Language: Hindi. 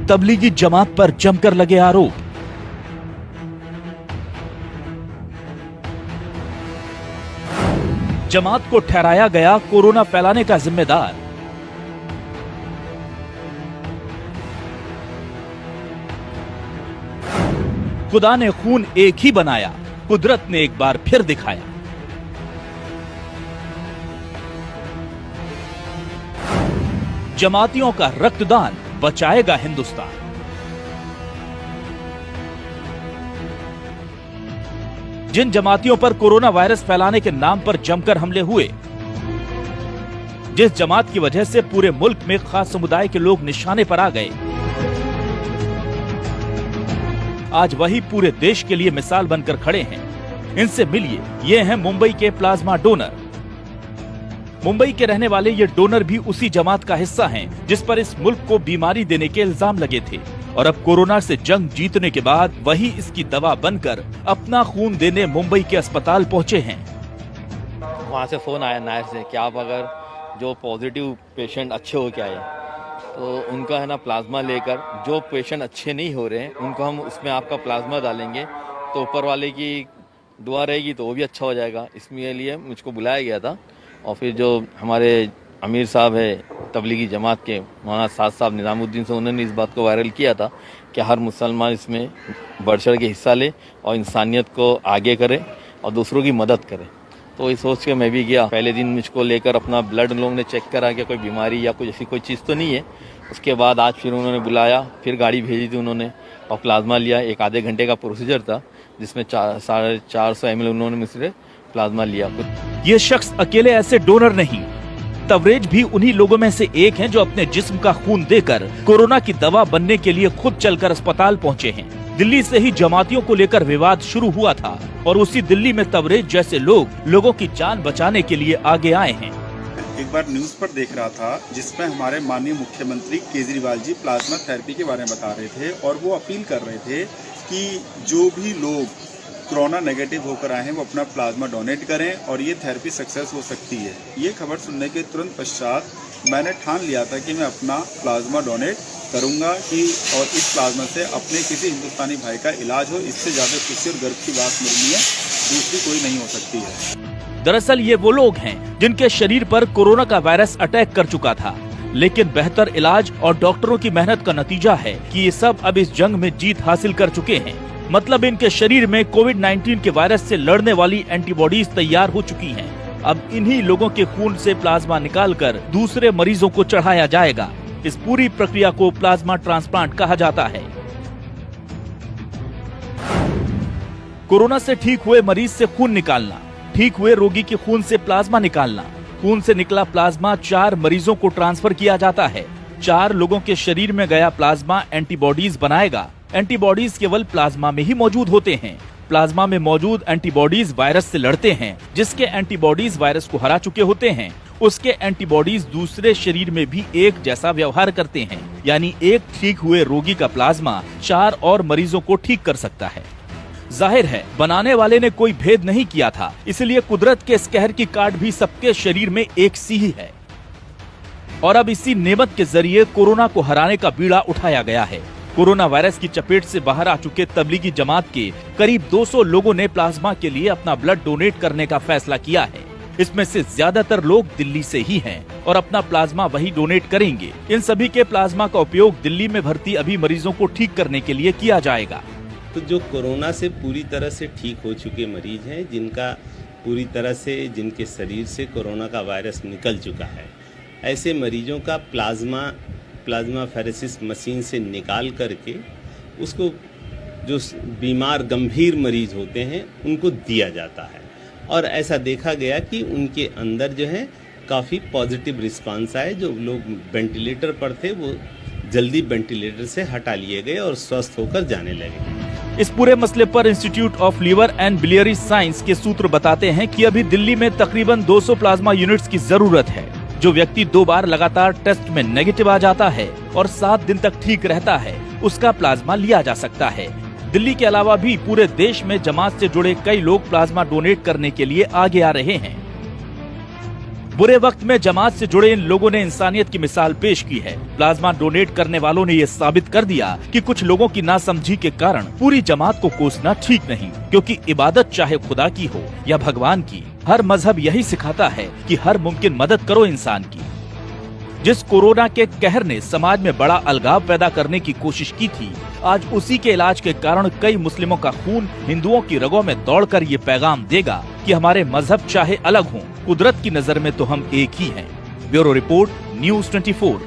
तबलीगी जमात पर जमकर लगे आरोप। जमात को ठहराया गया कोरोना फैलाने का जिम्मेदार। खुदा ने खून एक ही बनाया, कुदरत ने एक बार फिर दिखाया। जमातियों का रक्तदान बचाएगा हिंदुस्तान। जिन जमातियों पर कोरोना वायरस फैलाने के नाम पर जमकर हमले हुए, जिस जमात की वजह से पूरे मुल्क में खास समुदाय के लोग निशाने पर आ गए, आज वही पूरे देश के लिए मिसाल बनकर खड़े हैं। इनसे मिलिए, ये हैं मुंबई के प्लाज्मा डोनर। मुंबई के रहने वाले ये डोनर भी उसी जमात का हिस्सा हैं जिस पर इस मुल्क को बीमारी देने के इल्जाम लगे थे, और अब कोरोना से जंग जीतने के बाद वही इसकी दवा बनकर अपना खून देने मुंबई के अस्पताल पहुंचे हैं। वहाँ से फोन आया नायर से कि आप अगर जो पॉजिटिव पेशेंट अच्छे हो के आए तो उनका है ना प्लाज्मा लेकर, जो पेशेंट अच्छे नहीं हो रहे हैं उनको हम उसमें आपका प्लाज्मा डालेंगे तो ऊपर वाले की दुआ रहेगी तो वो भी अच्छा हो जाएगा। इसके लिए मुझको बुलाया गया था। और फिर जो हमारे अमीर साहब है तबलीगी जमात के, मौलाना साद साहब निज़ामुद्दीन से, उन्होंने इस बात को वायरल किया था कि हर मुसलमान इसमें बढ़ चढ़ के हिस्सा ले और इंसानियत को आगे करे और दूसरों की मदद करे। तो ये सोच के मैं भी गया। पहले दिन मुझको लेकर अपना ब्लड लोगों ने चेक करा कि कोई बीमारी या कुछ ऐसी कोई चीज़ तो नहीं है। उसके बाद आज फिर उन्होंने बुलाया, फिर गाड़ी भेजी थी उन्होंने और प्लाज्मा लिया। एक आधे घंटे का प्रोसीजर था जिसमें 450 ml उन्होंने मुझसे प्लाज्मा लिया। ये शख्स अकेले ऐसे डोनर नहीं, तवरेज भी उन्हीं लोगों में से एक हैं जो अपने जिस्म का खून देकर कोरोना की दवा बनने के लिए खुद चलकर अस्पताल पहुंचे हैं। दिल्ली से ही जमातियों को लेकर विवाद शुरू हुआ था और उसी दिल्ली में तवरेज जैसे लोग लोगों की जान बचाने के लिए आगे आए हैं। एक बार न्यूज़ पर देख रहा था जिसमें हमारे माननीय मुख्यमंत्री केजरीवाल जी प्लाज्मा थेरेपी के बारे में बता रहे थे और वो अपील कर रहे थे कि जो भी लोग कोरोना नेगेटिव होकर आए हैं वो अपना प्लाज्मा डोनेट करें और ये थेरेपी सक्सेस हो सकती है। ये खबर सुनने के तुरंत पश्चात मैंने ठान लिया था कि मैं अपना प्लाज्मा डोनेट करूंगा कि और इस प्लाज्मा से अपने किसी हिंदुस्तानी भाई का इलाज हो। इससे ज़्यादा खुशी और गर्व की बात मेरे लिए दूसरी कोई नहीं हो सकती है। दरअसल ये वो लोग हैं जिनके शरीर पर कोरोना का वायरस अटैक कर चुका था, लेकिन बेहतर इलाज और डॉक्टरों की मेहनत का नतीजा है कि ये सब अब इस जंग में जीत हासिल कर चुके हैं। मतलब इनके शरीर में कोविड-19 के वायरस से लड़ने वाली एंटीबॉडीज तैयार हो चुकी हैं। अब इन्हीं लोगों के खून से प्लाज्मा निकालकर दूसरे मरीजों को चढ़ाया जाएगा। इस पूरी प्रक्रिया को प्लाज्मा ट्रांसप्लांट कहा जाता है। कोरोना से ठीक हुए मरीज से खून निकालना, ठीक हुए रोगी के खून से प्लाज्मा निकालना, खून से निकला प्लाज्मा 4 मरीजों को ट्रांसफर किया जाता है। 4 लोगों के शरीर में गया प्लाज्मा एंटीबॉडीज बनाएगा। एंटीबॉडीज केवल प्लाज्मा में ही मौजूद होते हैं। प्लाज्मा में मौजूद एंटीबॉडीज वायरस से लड़ते हैं। जिसके एंटीबॉडीज वायरस को हरा चुके होते हैं, उसके एंटीबॉडीज दूसरे शरीर में भी एक जैसा व्यवहार करते हैं। यानी एक ठीक हुए रोगी का प्लाज्मा 4 और मरीजों को ठीक कर सकता है। जाहिर है बनाने वाले ने कोई भेद नहीं किया था, इसलिए कुदरत के इस कहर की काट भी सबके शरीर में एक सी ही है। और अब इसी नेमत के जरिए कोरोना को हराने का बीड़ा उठाया गया है। कोरोना वायरस की चपेट से बाहर आ चुके तबलीगी जमात के करीब 200 लोगों ने प्लाज्मा के लिए अपना ब्लड डोनेट करने का फैसला किया है। इसमें से ज्यादातर लोग दिल्ली से ही हैं और अपना प्लाज्मा वही डोनेट करेंगे। इन सभी के प्लाज्मा का उपयोग दिल्ली में भर्ती अभी मरीजों को ठीक करने के लिए किया जाएगा। तो जो कोरोना से पूरी तरह से ठीक हो चुके मरीज हैं, जिनका पूरी तरह से जिनके शरीर से कोरोना का वायरस निकल चुका है, ऐसे मरीजों का प्लाज्मा फेरेसिस मशीन से निकाल करके उसको जो बीमार गंभीर मरीज होते हैं उनको दिया जाता है। और ऐसा देखा गया कि उनके अंदर जो है काफ़ी पॉजिटिव रिस्पांस आए। जो लोग वेंटिलेटर पर थे वो जल्दी वेंटिलेटर से हटा लिए गए और स्वस्थ होकर जाने लगे। इस पूरे मसले पर institute of liver and biliary science के सूत्र बताते हैं कि अभी दिल्ली में तकरीबन 200 प्लाज्मा यूनिट्स की जरूरत है। जो व्यक्ति 2 बार लगातार टेस्ट में नेगेटिव आ जाता है और 7 दिन तक ठीक रहता है, उसका प्लाज्मा लिया जा सकता है। दिल्ली के अलावा भी पूरे देश में जमात से जुड़े कई लोग प्लाज्मा डोनेट करने के लिए आगे आ रहे हैं। बुरे वक्त में जमात से जुड़े इन लोगों ने इंसानियत की मिसाल पेश की है। प्लाज्मा डोनेट करने वालों ने ये साबित कर दिया कि कुछ लोगों की नासमझी के कारण पूरी जमात को कोसना ठीक नहीं, क्योंकि इबादत चाहे खुदा की हो या भगवान की, हर मजहब यही सिखाता है कि हर मुमकिन मदद करो इंसान की। जिस कोरोना के कहर ने समाज में बड़ा अलगाव पैदा करने की कोशिश की थी, आज उसी के इलाज के कारण कई मुस्लिमों का खून हिंदुओं की रगों में दौड़कर ये पैगाम देगा कि हमारे मजहब चाहे अलग हों, कुदरत की नजर में तो हम एक ही हैं। Bureau report, news 24।